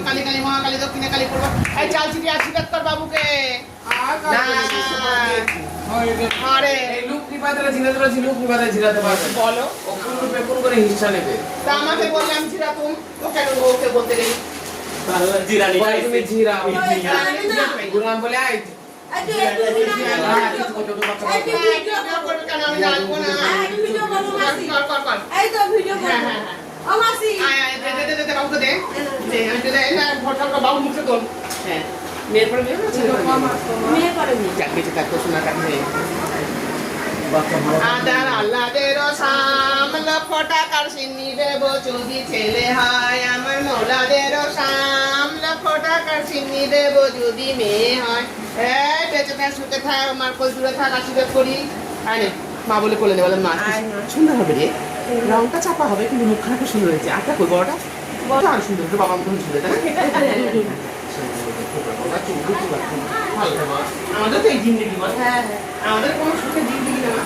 কালী কালী মহাকালী দক্ষিণে কালী করবো এই চাল চিঠি আশীর্বাদ কর বাবুকে আমাকে বললে আমি জিরাতুম ওকে বলতে গেলি গুলাম বলে আয় বাবু মুখে তোল হ্যাঁ মেয়ের পরে মেয়ে পরে চাকরি থাকতো শোনা কাছে আদার আল্লাদের সাম লক্ষ টাকার সিন্নি দেব যদি ছেলে হয় আমার মৌলাদের সাম লক্ষ টাকার সিন্নি দেব যদি মেয়ে হয় বেঁচে থাক সুখে থাক আমার কোল দূরে থাক আশীর্বাদ করি আরে মা বলে কোলে নেই বলে মা সুন্দর হবে রে রংটা চাপা হবে কিন্তু মুখখানা খুব সুন্দর হয়েছে আটটা কই বড়টা বড়টা আর সুন্দর হচ্ছে বাবা মতন ছিল তাই আমাদের তো এই জিন্দগি আমাদের কোনো সুখে জিন্দগি না